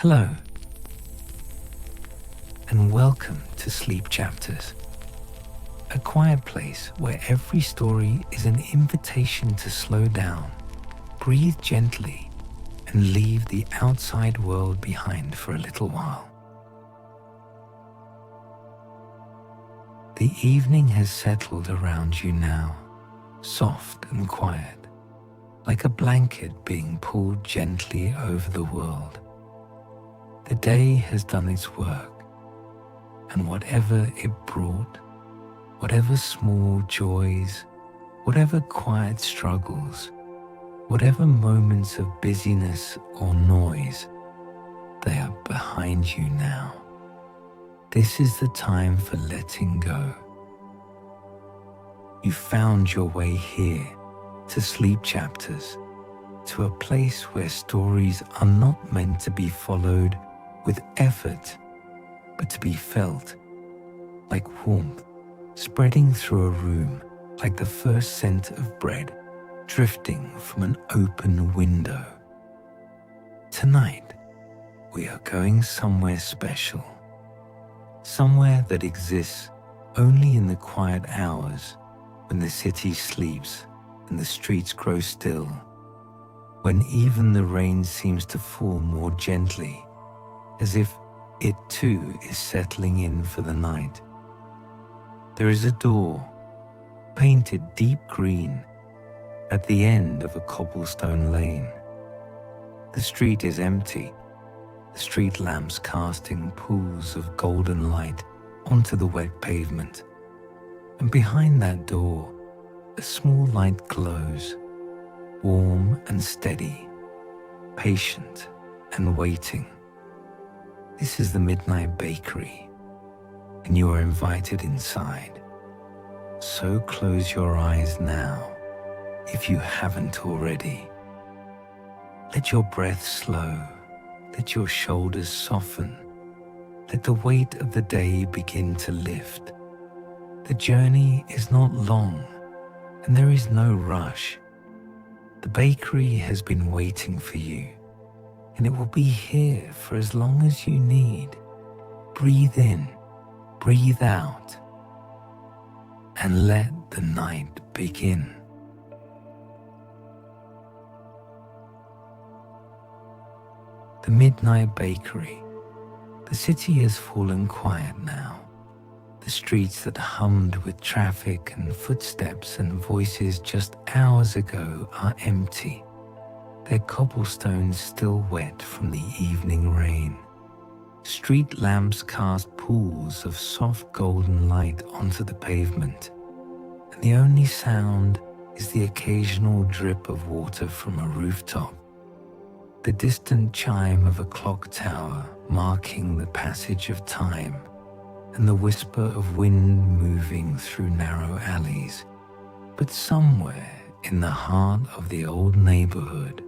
Hello, and welcome to Sleep Chapters, a quiet place where every story is an invitation to slow down, breathe gently, and leave the outside world behind for a little while. The evening has settled around you now, soft and quiet, like a blanket being pulled gently over the world. The day has done its work, and whatever it brought, whatever small joys, whatever quiet struggles, whatever moments of busyness or noise, they are behind you now. This is the time for letting go. You found your way here to Sleep Chapters, to a place where stories are not meant to be followed with effort, but to be felt like warmth spreading through a room, like the first scent of bread drifting from an open window. Tonight, we are going somewhere special, somewhere that exists only in the quiet hours when the city sleeps and the streets grow still, when even the rain seems to fall more gently, as if it too is settling in for the night. There is a door, painted deep green, at the end of a cobblestone lane. The street is empty, the street lamps casting pools of golden light onto the wet pavement. And behind that door, a small light glows, warm and steady, patient and waiting. This is the Midnight Bakery, and you are invited inside. So close your eyes now, if you haven't already. Let your breath slow, let your shoulders soften, let the weight of the day begin to lift. The journey is not long, and there is no rush. The bakery has been waiting for you, and it will be here for as long as you need. Breathe in, breathe out, and let the night begin. The Midnight Bakery. The city has fallen quiet now. The streets that hummed with traffic and footsteps and voices just hours ago are empty, their cobblestones still wet from the evening rain. Street lamps cast pools of soft golden light onto the pavement, and the only sound is the occasional drip of water from a rooftop, the distant chime of a clock tower marking the passage of time, and the whisper of wind moving through narrow alleys. But somewhere in the heart of the old neighborhood,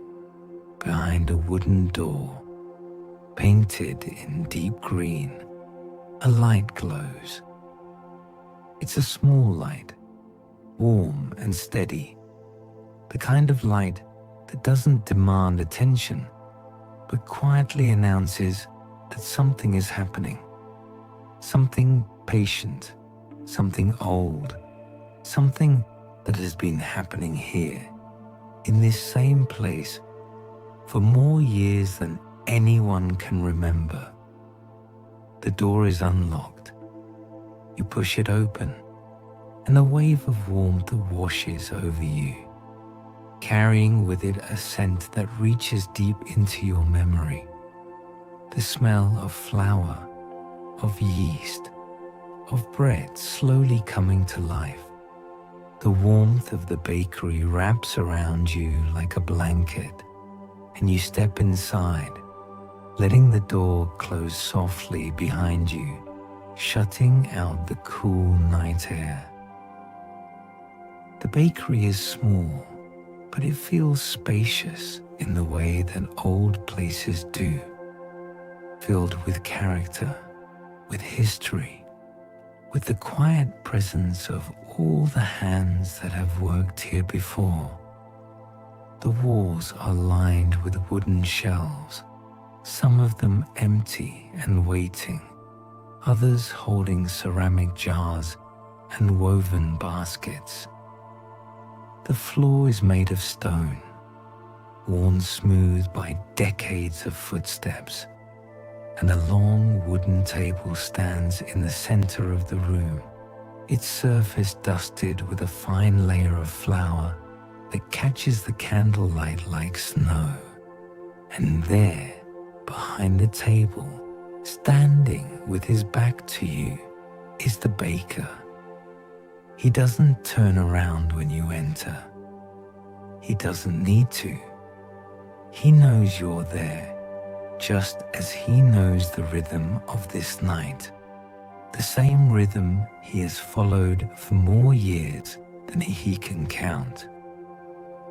behind a wooden door, painted in deep green, a light glows. It's a small light, warm and steady, the kind of light that doesn't demand attention, but quietly announces that something is happening. Something patient, something old, something that has been happening here, in this same place, for more years than anyone can remember. The door is unlocked. You push it open, and a wave of warmth washes over you, carrying with it a scent that reaches deep into your memory. The smell of flour, of yeast, of bread slowly coming to life. The warmth of the bakery wraps around you like a blanket, and you step inside, letting the door close softly behind you, shutting out the cool night air. The bakery is small, but it feels spacious in the way that old places do, filled with character, with history, with the quiet presence of all the hands that have worked here before. The walls are lined with wooden shelves, some of them empty and waiting, others holding ceramic jars and woven baskets. The floor is made of stone, worn smooth by decades of footsteps, and a long wooden table stands in the center of the room, its surface dusted with a fine layer of flour that catches the candlelight like snow. And there, behind the table, standing with his back to you, is the baker. He doesn't turn around when you enter. He doesn't need to. He knows you're there, just as he knows the rhythm of this night, the same rhythm he has followed for more years than he can count.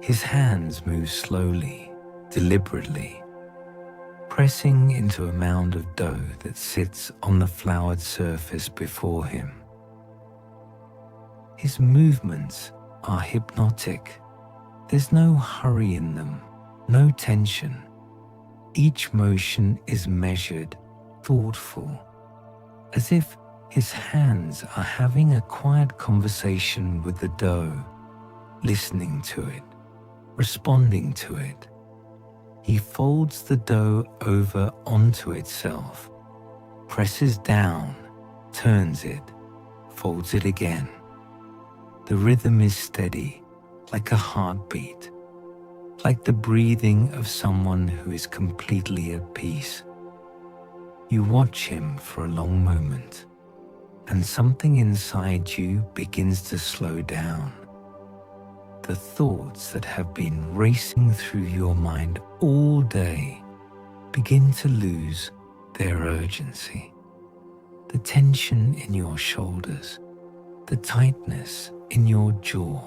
His hands move slowly, deliberately, pressing into a mound of dough that sits on the floured surface before him. His movements are hypnotic. There's no hurry in them, no tension. Each motion is measured, thoughtful, as if his hands are having a quiet conversation with the dough, listening to it, responding to it. He folds the dough over onto itself, presses down, turns it, folds it again. The rhythm is steady, like a heartbeat, like the breathing of someone who is completely at peace. You watch him for a long moment, and something inside you begins to slow down. The thoughts that have been racing through your mind all day begin to lose their urgency. The tension in your shoulders, the tightness in your jaw,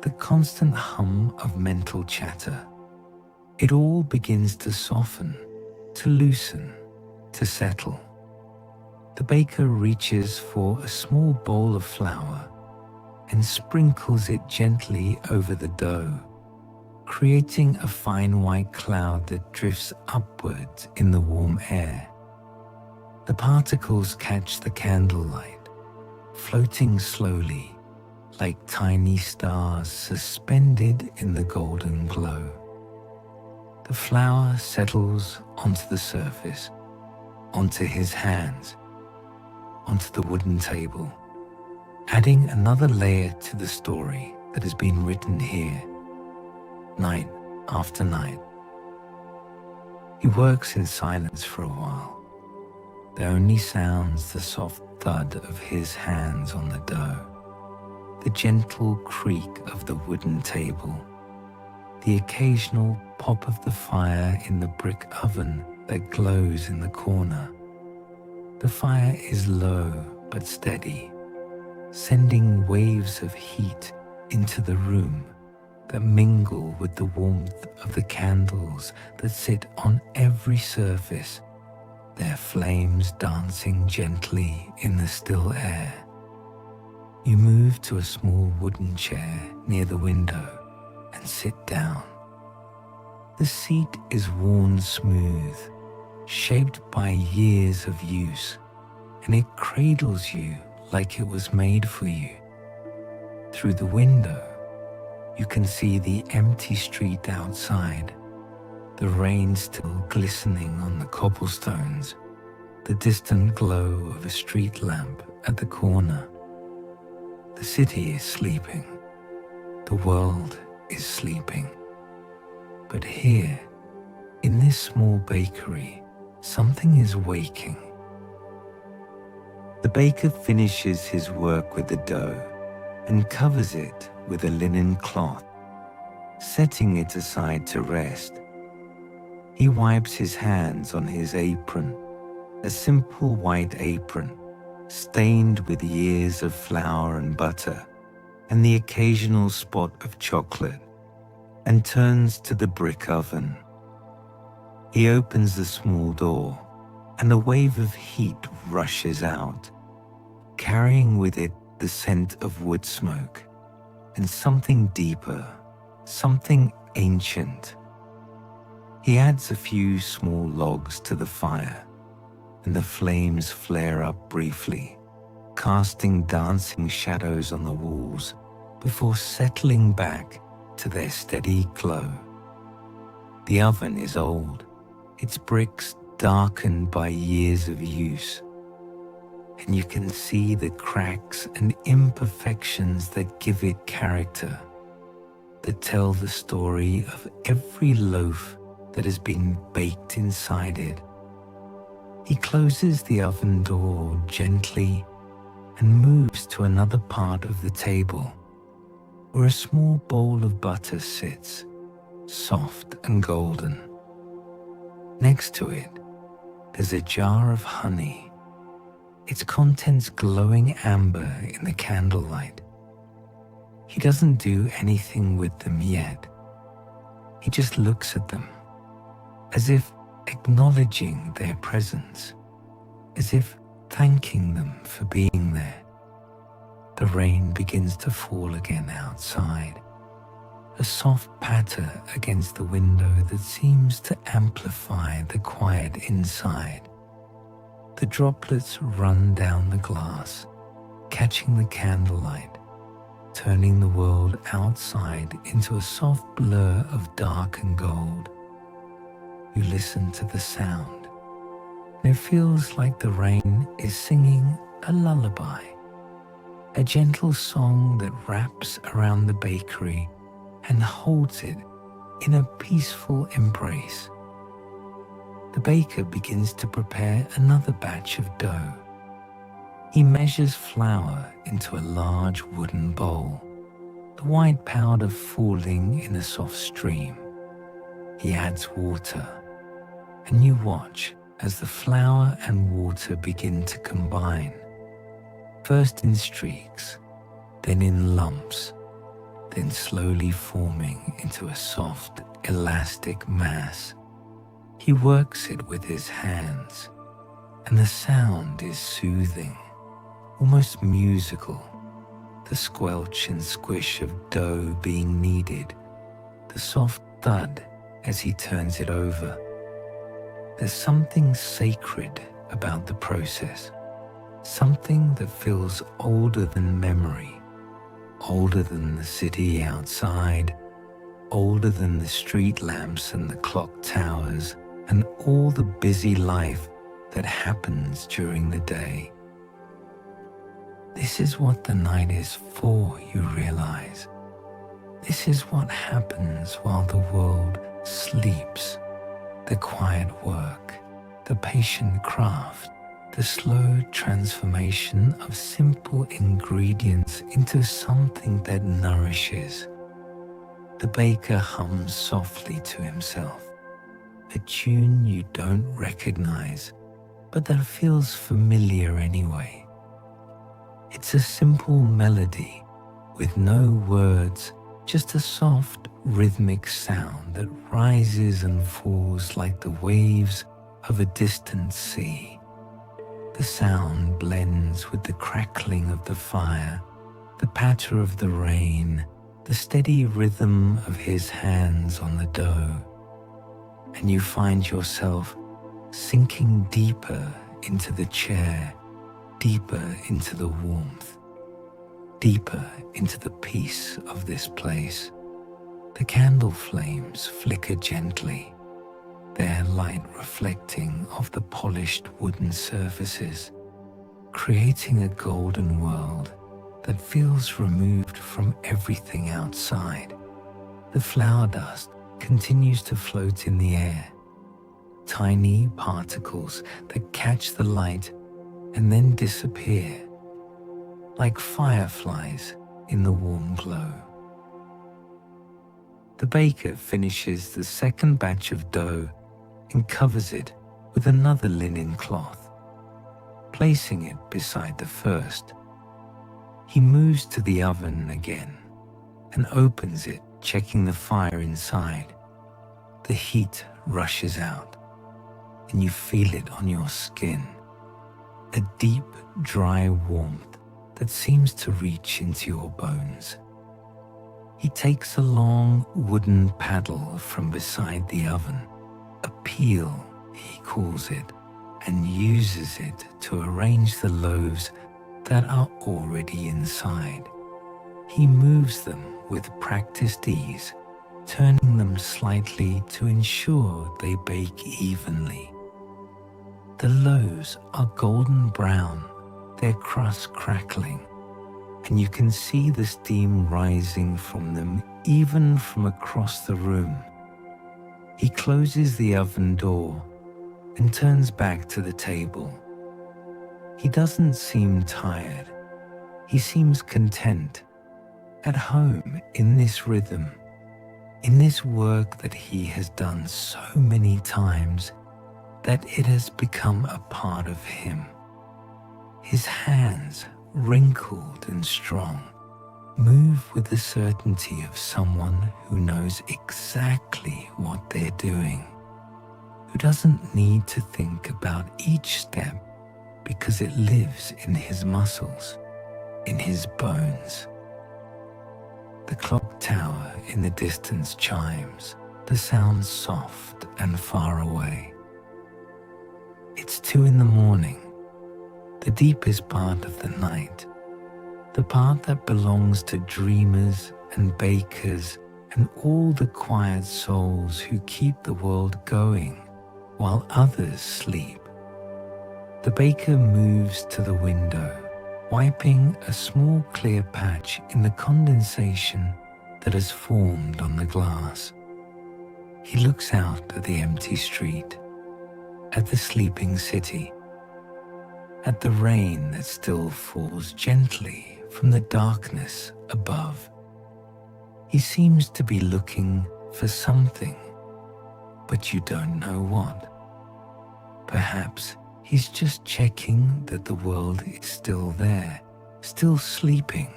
the constant hum of mental chatter, it all begins to soften, to loosen, to settle. The baker reaches for a small bowl of flour and sprinkles it gently over the dough, creating a fine white cloud that drifts upwards in the warm air. The particles catch the candlelight, floating slowly, like tiny stars suspended in the golden glow. The flour settles onto the surface, onto his hands, onto the wooden table, adding another layer to the story that has been written here, night after night. He works in silence for a while. The only sounds the soft thud of his hands on the dough, the gentle creak of the wooden table, the occasional pop of the fire in the brick oven that glows in the corner. The fire is low but steady, sending waves of heat into the room that mingle with the warmth of the candles that sit on every surface, their flames dancing gently in the still air. You move to a small wooden chair near the window and sit down. The seat is worn smooth, shaped by years of use, and it cradles you like it was made for you. Through the window, you can see the empty street outside, the rain still glistening on the cobblestones, the distant glow of a street lamp at the corner. The city is sleeping. The world is sleeping. But here, in this small bakery, something is waking. The baker finishes his work with the dough and covers it with a linen cloth, setting it aside to rest. He wipes his hands on his apron, a simple white apron, stained with years of flour and butter and the occasional spot of chocolate, and turns to the brick oven. He opens the small door, and a wave of heat rushes out, carrying with it the scent of wood smoke and something deeper, something ancient. He adds a few small logs to the fire, and the flames flare up briefly, casting dancing shadows on the walls before settling back to their steady glow. The oven is old, its bricks darkened by years of use, and you can see the cracks and imperfections that give it character, that tell the story of every loaf that has been baked inside it. He closes the oven door gently and moves to another part of the table, where a small bowl of butter sits, soft and golden. Next to it, there's a jar of honey, its contents glowing amber in the candlelight. He doesn't do anything with them yet. He just looks at them, as if acknowledging their presence, as if thanking them for being there. The rain begins to fall again outside, a soft patter against the window that seems to amplify the quiet inside. The droplets run down the glass, catching the candlelight, turning the world outside into a soft blur of dark and gold. You listen to the sound, and it feels like the rain is singing a lullaby, a gentle song that wraps around the bakery and holds it in a peaceful embrace. The baker begins to prepare another batch of dough. He measures flour into a large wooden bowl, the white powder falling in a soft stream. He adds water, and you watch as the flour and water begin to combine, first in streaks, then in lumps, then slowly forming into a soft, elastic mass. He works it with his hands, and the sound is soothing, almost musical. The squelch and squish of dough being kneaded, the soft thud as he turns it over. There's something sacred about the process, something that feels older than memory, older than the city outside, older than the street lamps and the clock towers and all the busy life that happens during the day. This is what the night is for, you realize. This is what happens while the world sleeps. The quiet work, the patient craft, the slow transformation of simple ingredients into something that nourishes. The baker hums softly to himself, a tune you don't recognize, but that feels familiar anyway. It's a simple melody with no words, just a soft, rhythmic sound that rises and falls like the waves of a distant sea. The sound blends with the crackling of the fire, the patter of the rain, the steady rhythm of his hands on the dough, and you find yourself sinking deeper into the chair, deeper into the warmth, deeper into the peace of this place. The candle flames flicker gently, their light reflecting off the polished wooden surfaces, creating a golden world that feels removed from everything outside. The flour dust continues to float in the air, tiny particles that catch the light and then disappear, like fireflies in the warm glow. The baker finishes the second batch of dough and covers it with another linen cloth, placing it beside the first. He moves to the oven again and opens it, checking the fire inside. The heat rushes out, and you feel it on your skin, a deep, dry warmth that seems to reach into your bones. He takes a long wooden paddle from beside the oven a peel, he calls it, and uses it to arrange the loaves that are already inside. He moves them with practiced ease, turning them slightly to ensure they bake evenly. The loaves are golden brown, their crust crackling, and you can see the steam rising from them even from across the room. He closes the oven door and turns back to the table. He doesn't seem tired. He seems content, at home in this rhythm, in this work that he has done so many times that it has become a part of him. His hands, wrinkled and strong, move with the certainty of someone who knows exactly what they're doing, who doesn't need to think about each step because it lives in his muscles, in his bones. The clock tower in the distance chimes, the sound soft and far away. It's 2 a.m, the deepest part of the night, the part that belongs to dreamers and bakers and all the quiet souls who keep the world going while others sleep. The baker moves to the window, wiping a small clear patch in the condensation that has formed on the glass. He looks out at the empty street, at the sleeping city, at the rain that still falls gently from the darkness above. He seems to be looking for something, but you don't know what. Perhaps he's just checking that the world is still there, still sleeping,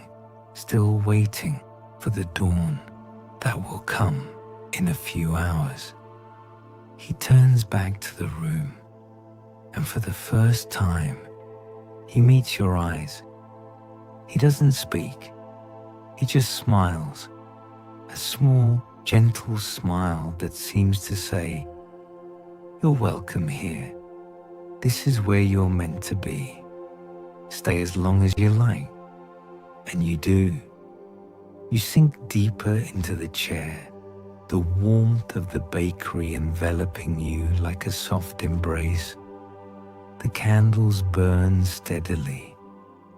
still waiting for the dawn that will come in a few hours. He turns back to the room, and for the first time, he meets your eyes. He doesn't speak. He just smiles, a small, gentle smile that seems to say, "You're welcome here. This is where you're meant to be. Stay as long as you like." And you do. You sink deeper into the chair, the warmth of the bakery enveloping you like a soft embrace. The candles burn steadily,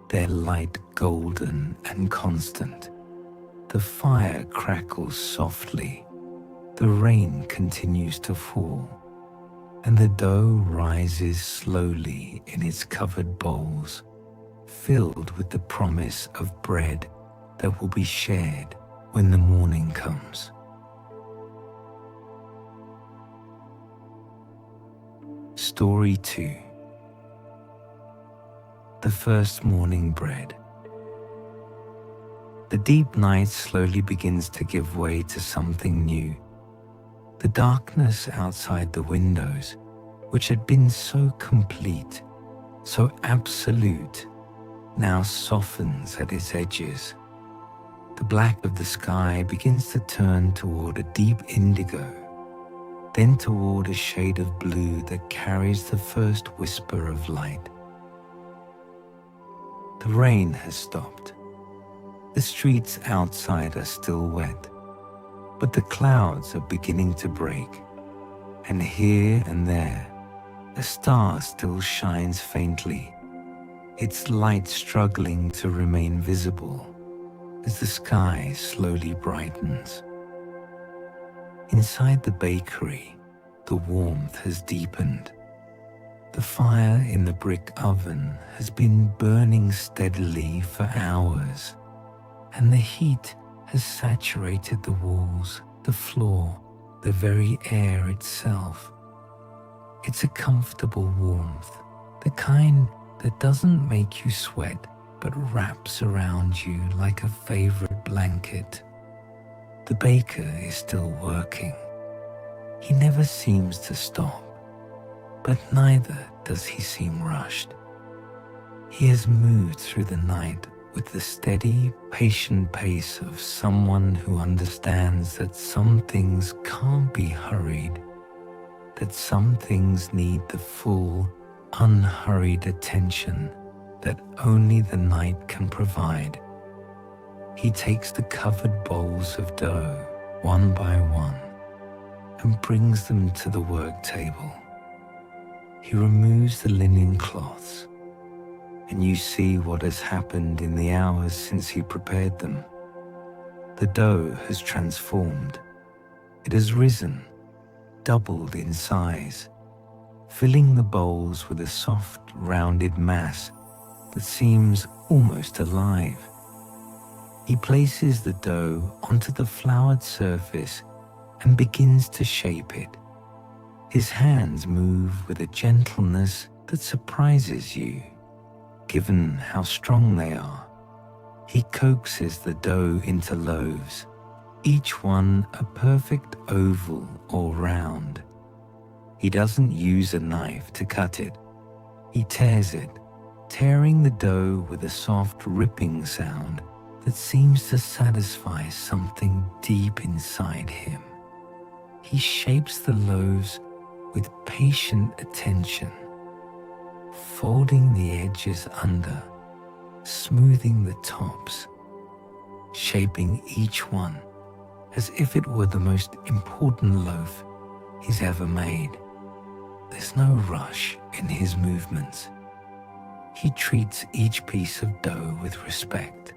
their light golden and constant. The fire crackles softly. The rain continues to fall, and the dough rises slowly in its covered bowls, filled with the promise of bread that will be shared when the morning comes. Story 2. The first morning bread. The deep night slowly begins to give way to something new. The darkness outside the windows, which had been so complete, so absolute, now softens at its edges. The black of the sky begins to turn toward a deep indigo, then toward a shade of blue that carries the first whisper of light. The rain has stopped. The streets outside are still wet, but the clouds are beginning to break, and here and there, a star still shines faintly, its light struggling to remain visible as the sky slowly brightens. Inside the bakery, the warmth has deepened. The fire in the brick oven has been burning steadily for hours, and the heat has saturated the walls, the floor, the very air itself. It's a comfortable warmth, the kind that doesn't make you sweat but wraps around you like a favorite blanket. The baker is still working. He never seems to stop, but neither does he seem rushed. He has moved through the night with the steady, patient pace of someone who understands that some things can't be hurried. that some things need the full, unhurried attention that only the night can provide. He takes the covered bowls of dough, one by one, and brings them to the work table. He removes the linen cloths, and you see what has happened in the hours since he prepared them. The dough has transformed. It has risen, doubled in size, filling the bowls with a soft, rounded mass that seems almost alive. He places the dough onto the floured surface and begins to shape it. His hands move with a gentleness that surprises you, given how strong they are. He coaxes the dough into loaves, each one a perfect oval or round. He doesn't use a knife to cut it. He tears it, tearing the dough with a soft ripping sound that seems to satisfy something deep inside him. He shapes the loaves with patient attention, folding the edges under, smoothing the tops, shaping each one as if it were the most important loaf he's ever made. There's no rush in his movements. He treats each piece of dough with respect,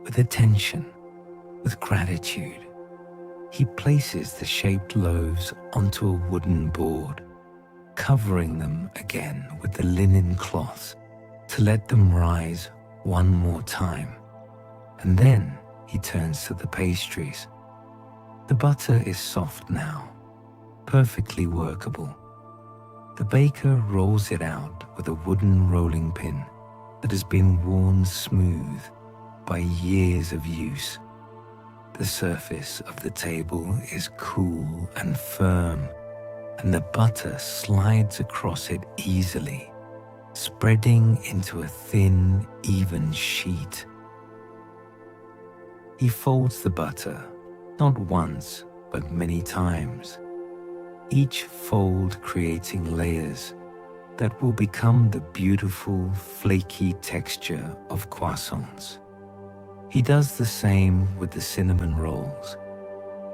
with attention, with gratitude. He places the shaped loaves onto a wooden board, covering them again with the linen cloths to let them rise one more time. And then he turns to the pastries. The butter is soft now, perfectly workable. The baker rolls it out with a wooden rolling pin that has been worn smooth by years of use. The surface of the table is cool and firm, and the butter slides across it easily, spreading into a thin, even sheet. He folds the butter, not once, but many times, each fold creating layers that will become the beautiful, flaky texture of croissants. He does the same with the cinnamon rolls,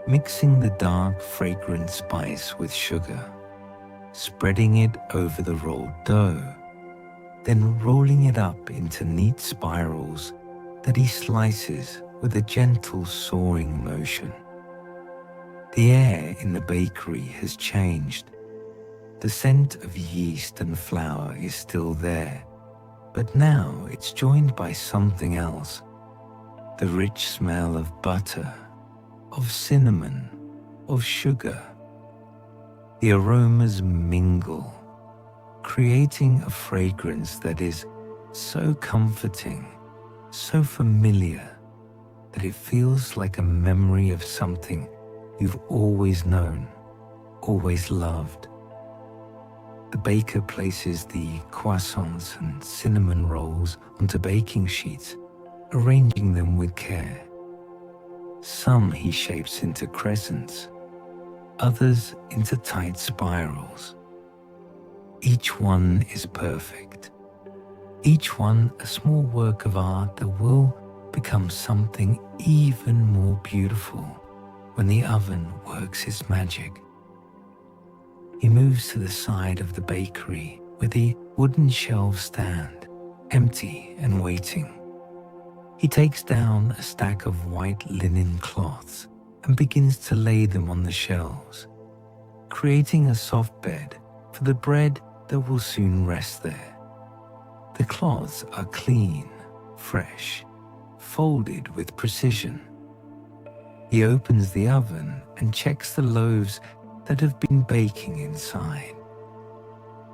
mixing the dark, fragrant spice with sugar, spreading it over the rolled dough, then rolling it up into neat spirals that he slices with a gentle soaring motion. The air in the bakery has changed. The scent of yeast and flour is still there, but now it's joined by something else. The rich smell of butter, of cinnamon, of sugar. The aromas mingle, creating a fragrance that is so comforting, so familiar, that it feels like a memory of something you've always known, always loved. The baker places the croissants and cinnamon rolls onto baking sheets, arranging them with care. Some he shapes into crescents, others into tight spirals. Each one is perfect. Each one a small work of art that will become something even more beautiful when the oven works its magic. He moves to the side of the bakery where the wooden shelves stand, empty and waiting. He takes down a stack of white linen cloths and begins to lay them on the shelves, creating a soft bed for the bread that will soon rest there. The cloths are clean, fresh, folded with precision. He opens the oven and checks the loaves that have been baking inside.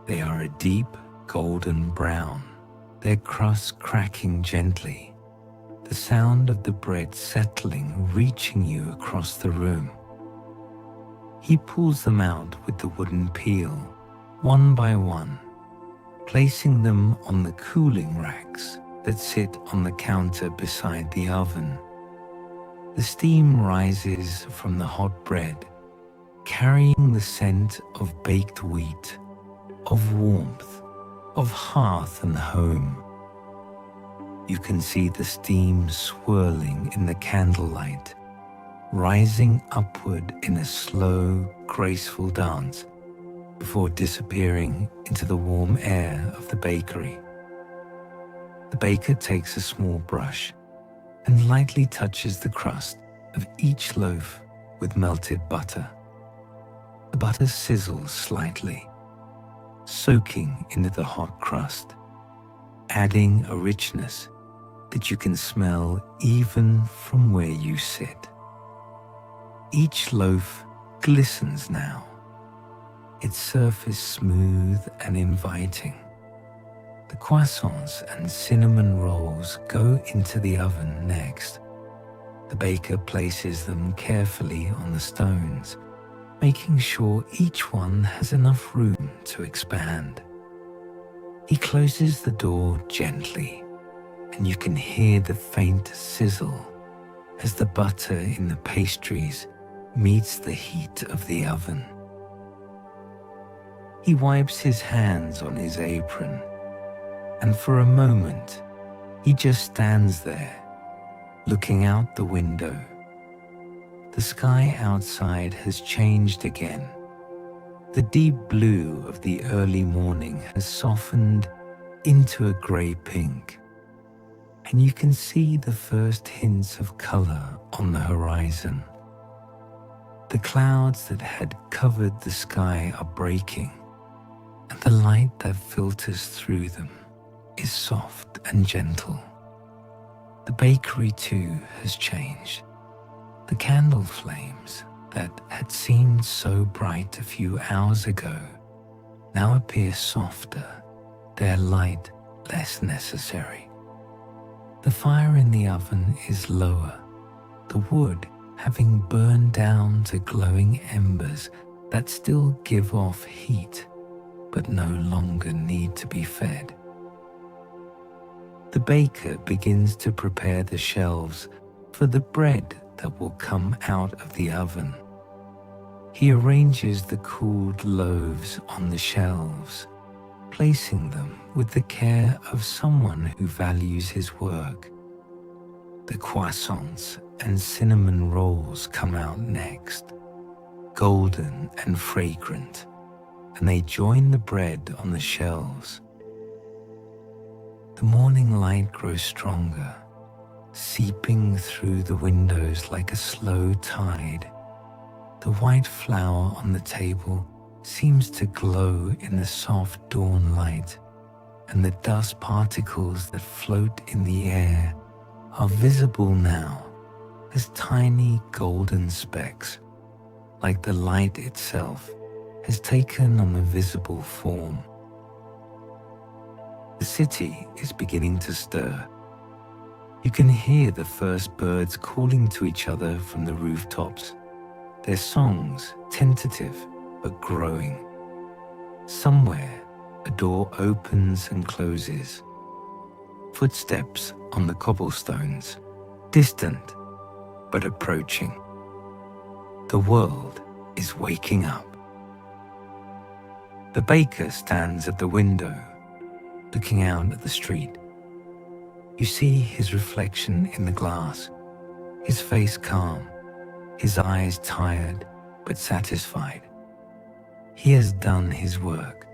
They are a deep golden brown, their crust cracking gently, the sound of the bread settling reaching you across the room. He pulls them out with the wooden peel, one by one, placing them on the cooling racks that sit on the counter beside the oven. The steam rises from the hot bread, carrying the scent of baked wheat, of warmth, of hearth and home. You can see the steam swirling in the candlelight, rising upward in a slow, graceful dance before disappearing into the warm air of the bakery. The baker takes a small brush and lightly touches the crust of each loaf with melted butter. The butter sizzles slightly, soaking into the hot crust, adding a richness that you can smell even from where you sit. Each loaf glistens now, its surface smooth and inviting. The croissants and cinnamon rolls go into the oven next. The baker places them carefully on the stones, making sure each one has enough room to expand. He closes the door gently, and you can hear the faint sizzle as the butter in the pastries meets the heat of the oven. He wipes his hands on his apron, and for a moment, he just stands there, looking out the window. The sky outside has changed again. The deep blue of the early morning has softened into a grey pink, and you can see the first hints of colour on the horizon. The clouds that had covered the sky are breaking, and the light that filters through them is soft and gentle. The bakery too has changed. The candle flames that had seemed so bright a few hours ago now appear softer, their light less necessary. The fire in the oven is lower, the wood having burned down to glowing embers that still give off heat but no longer need to be fed. The baker begins to prepare the shelves for the bread that will come out of the oven. He arranges the cooled loaves on the shelves, placing them with the care of someone who values his work. The croissants and cinnamon rolls come out next, golden and fragrant, and they join the bread on the shelves. The morning light grows stronger, seeping through the windows like a slow tide. The white flour on the table seems to glow in the soft dawn light, and the dust particles that float in the air are visible now as tiny golden specks, like the light itself has taken on a visible form. The city is beginning to stir. You can hear the first birds calling to each other from the rooftops, their songs tentative but growing. Somewhere, a door opens and closes. Footsteps on the cobblestones, distant but approaching. The world is waking up. The baker stands at the window, looking out at the street. You see his reflection in the glass, his face calm, his eyes tired but satisfied. He has done his work.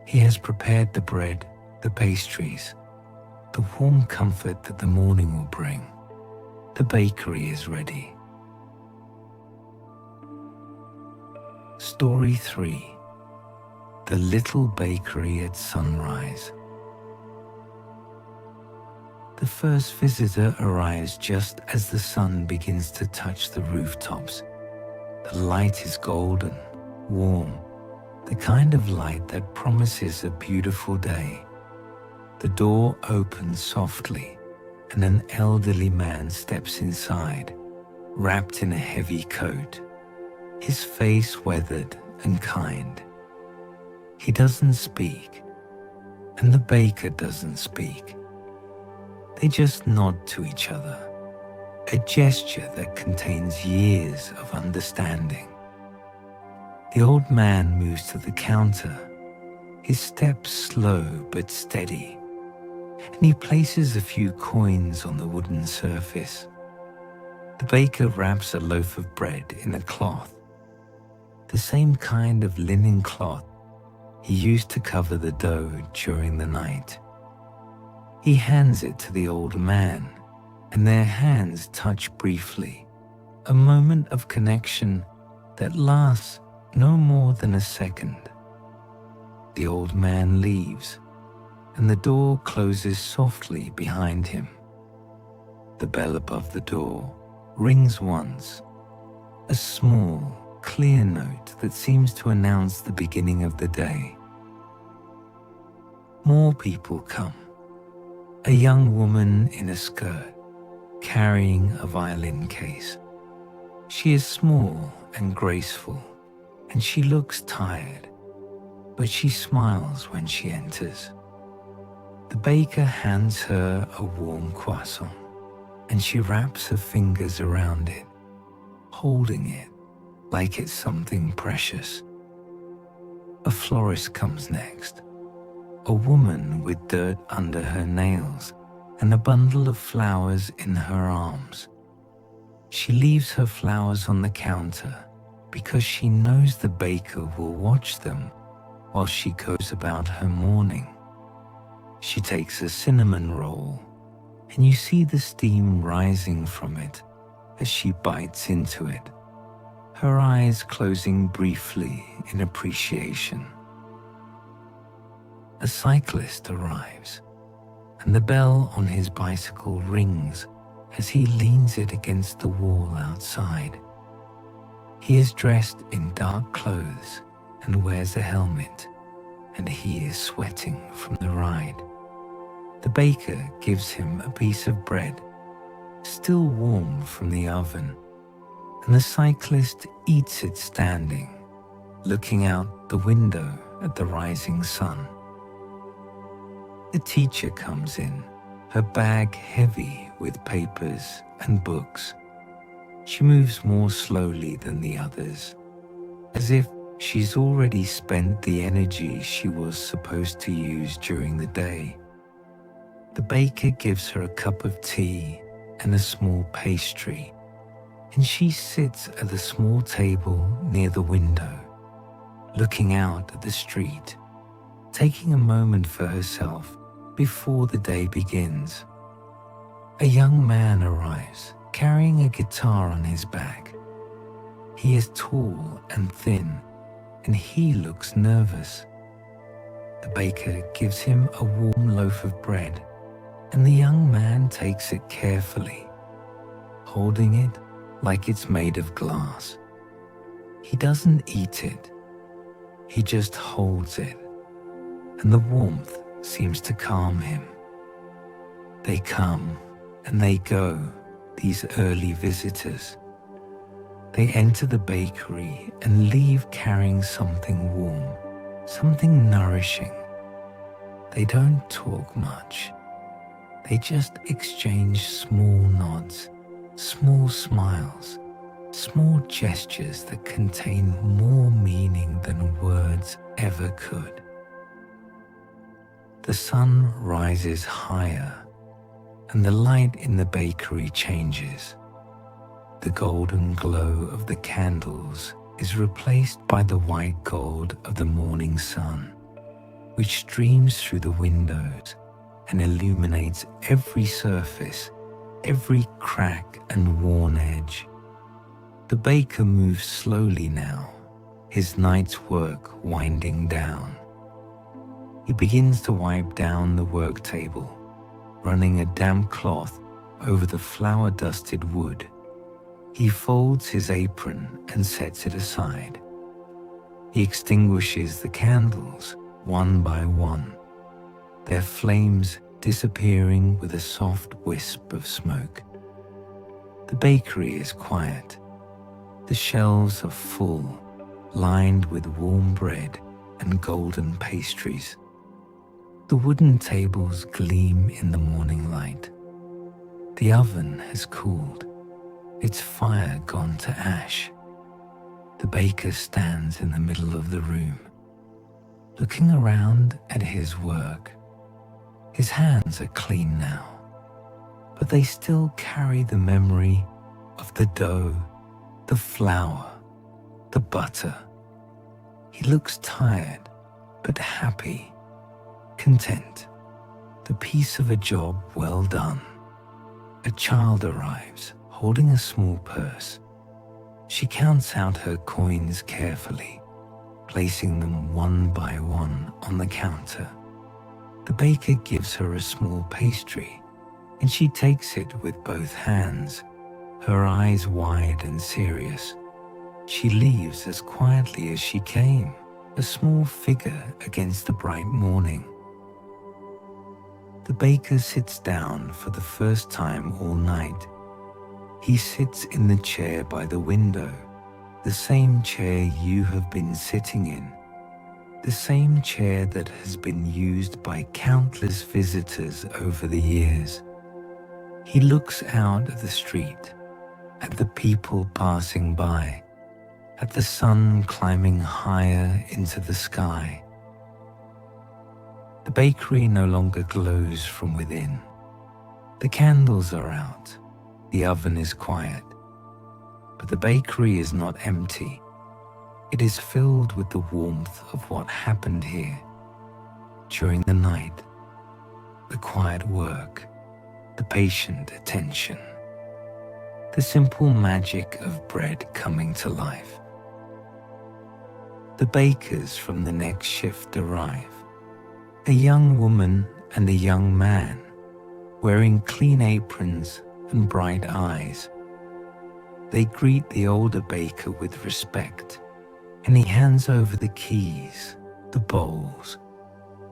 He has prepared the bread, the pastries, the warm comfort that the morning will bring. The bakery is ready. Story 3. The Little Bakery at Sunrise. The first visitor arrives just as the sun begins to touch the rooftops. The light is golden, warm, the kind of light that promises a beautiful day. The door opens softly, and an elderly man steps inside, wrapped in a heavy coat, his face weathered and kind. He doesn't speak, and the baker doesn't speak. They just nod to each other, a gesture that contains years of understanding. The old man moves to the counter, his steps slow but steady, and he places a few coins on the wooden surface. The baker wraps a loaf of bread in a cloth, the same kind of linen cloth he used to cover the dough during the night. He hands it to the old man, and their hands touch briefly, a moment of connection that lasts no more than a second. The old man leaves, and the door closes softly behind him. The bell above the door rings once, a small, clear note that seems to announce the beginning of the day. More people come. A young woman in a skirt, carrying a violin case. She is small and graceful, and she looks tired, but she smiles when she enters. The baker hands her a warm croissant, and she wraps her fingers around it, holding it like it's something precious. A florist comes next, a woman with dirt under her nails and a bundle of flowers in her arms. She leaves her flowers on the counter because she knows the baker will watch them while she goes about her morning. She takes a cinnamon roll, and you see the steam rising from it as she bites into it, her eyes closing briefly in appreciation. A cyclist arrives, and the bell on his bicycle rings as he leans it against the wall outside. He is dressed in dark clothes and wears a helmet, and he is sweating from the ride. The baker gives him a piece of bread, still warm from the oven, and the cyclist eats it standing, looking out the window at the rising sun. The teacher comes in, her bag heavy with papers and books. She moves more slowly than the others, as if she's already spent the energy she was supposed to use during the day. The baker gives her a cup of tea and a small pastry, and she sits at the small table near the window, looking out at the street, taking a moment for herself before the day begins. A young man arrives, carrying a guitar on his back. He is tall and thin, and he looks nervous. The baker gives him a warm loaf of bread, and the young man takes it carefully, holding it like it's made of glass. He doesn't eat it, he just holds it, and the warmth seems to calm him. They come and they go, these early visitors. They enter the bakery and leave carrying something warm, something nourishing. They don't talk much. They just exchange small nods, small smiles, small gestures that contain more meaning than words ever could. The sun rises higher, and the light in the bakery changes. The golden glow of the candles is replaced by the white gold of the morning sun, which streams through the windows and illuminates every surface, every crack and worn edge. The baker moves slowly now, his night's work winding down. He begins to wipe down the work table, running a damp cloth over the flour-dusted wood. He folds his apron and sets it aside. He extinguishes the candles one by one, their flames disappearing with a soft wisp of smoke. The bakery is quiet. The shelves are full, lined with warm bread and golden pastries. The wooden tables gleam in the morning light. The oven has cooled, its fire gone to ash. The baker stands in the middle of the room, looking around at his work. His hands are clean now, but they still carry the memory of the dough, the flour, the butter. He looks tired, but happy, content. The piece of a job well done. A child arrives, holding a small purse. She counts out her coins carefully, placing them one by one on the counter. The baker gives her a small pastry, and she takes it with both hands, her eyes wide and serious. She leaves as quietly as she came, a small figure against the bright morning. The baker sits down for the first time all night. He sits in the chair by the window, the same chair you have been sitting in, the same chair that has been used by countless visitors over the years. He looks out at the street, at the people passing by, at the sun climbing higher into the sky. The bakery no longer glows from within. The candles are out. The oven is quiet. But the bakery is not empty. It is filled with the warmth of what happened here during the night, the quiet work, the patient attention, the simple magic of bread coming to life. The bakers from the next shift arrive, a young woman and a young man wearing clean aprons and bright eyes. They greet the older baker with respect, and he hands over the keys, the bowls,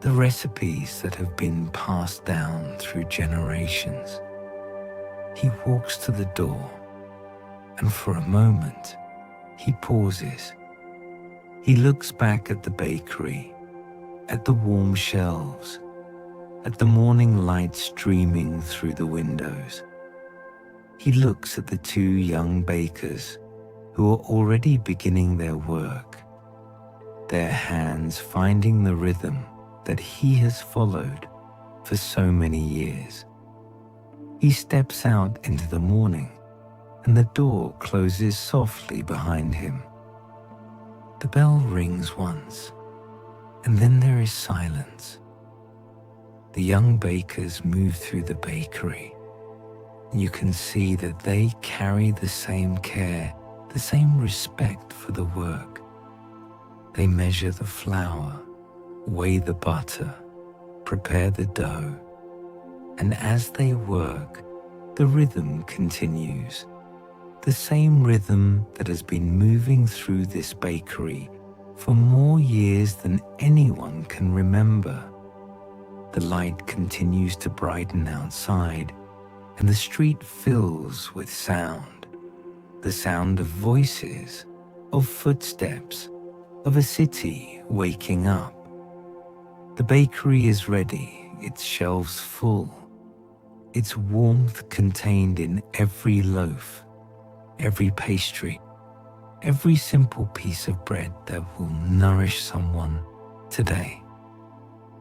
the recipes that have been passed down through generations. He walks to the door, and for a moment, he pauses. He looks back at the bakery, at the warm shelves, at the morning light streaming through the windows. He looks at the two young bakers who are already beginning their work, their hands finding the rhythm that he has followed for so many years. He steps out into the morning, and the door closes softly behind him. The bell rings once, and then there is silence. The young bakers move through the bakery, and you can see that they carry the same care, the same respect for the work. They measure the flour, weigh the butter, prepare the dough, and as they work, the rhythm continues. The same rhythm that has been moving through this bakery for more years than anyone can remember. The light continues to brighten outside, and the street fills with sound. The sound of voices, of footsteps, of a city waking up. The bakery is ready, its shelves full, its warmth contained in every loaf, every pastry, every simple piece of bread that will nourish someone today.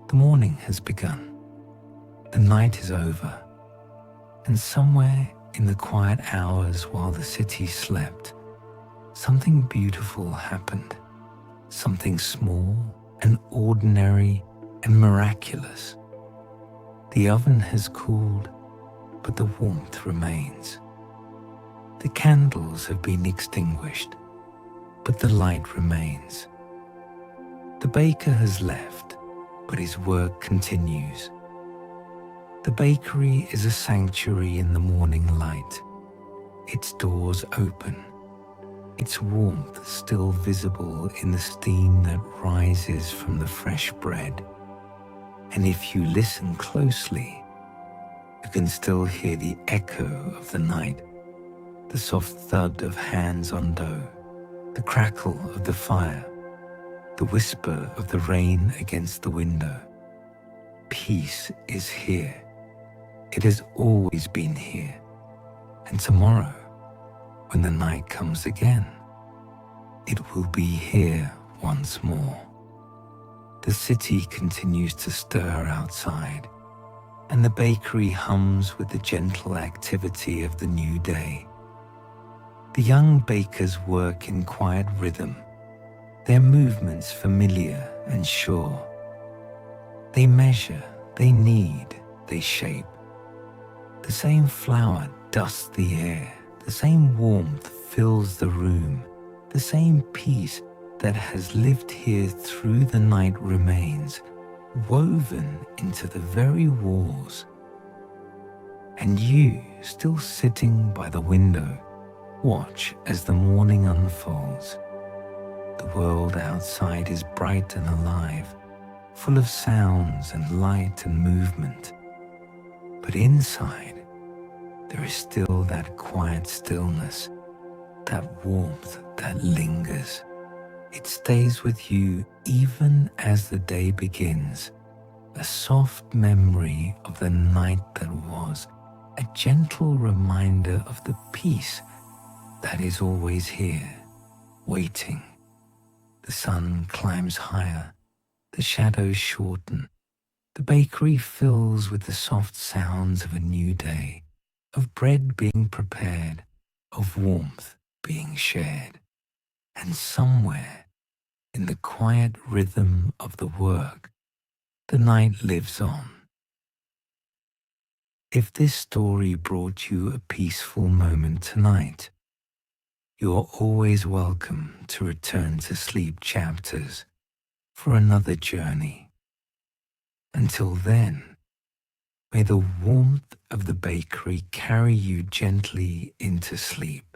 The morning has begun. The night is over. And somewhere in the quiet hours while the city slept, something beautiful happened. Something small and ordinary and miraculous. The oven has cooled, but the warmth remains. The candles have been extinguished, but the light remains. The baker has left, but his work continues. The bakery is a sanctuary in the morning light, its doors open, its warmth still visible in the steam that rises from the fresh bread. And if you listen closely, you can still hear the echo of the night, the soft thud of hands on dough, the crackle of the fire, the whisper of the rain against the window. Peace is here. It has always been here. And tomorrow, when the night comes again, it will be here once more. The city continues to stir outside, and the bakery hums with the gentle activity of the new day. The young bakers work in quiet rhythm, their movements familiar and sure. They measure, they knead, they shape. The same flour dusts the air, the same warmth fills the room, the same peace that has lived here through the night remains, woven into the very walls. And you, still sitting by the window, watch as the morning unfolds. The world outside is bright and alive, full of sounds and light and movement. But inside, there is still that quiet stillness, that warmth that lingers. It stays with you even as the day begins, a soft memory of the night that was, a gentle reminder of the peace that is always here, waiting. The sun climbs higher, the shadows shorten, the bakery fills with the soft sounds of a new day, of bread being prepared, of warmth being shared. And somewhere, in the quiet rhythm of the work, the night lives on. If this story brought you a peaceful moment tonight, you are always welcome to return to Sleep Chapters for another journey. Until then, may the warmth of the bakery carry you gently into sleep.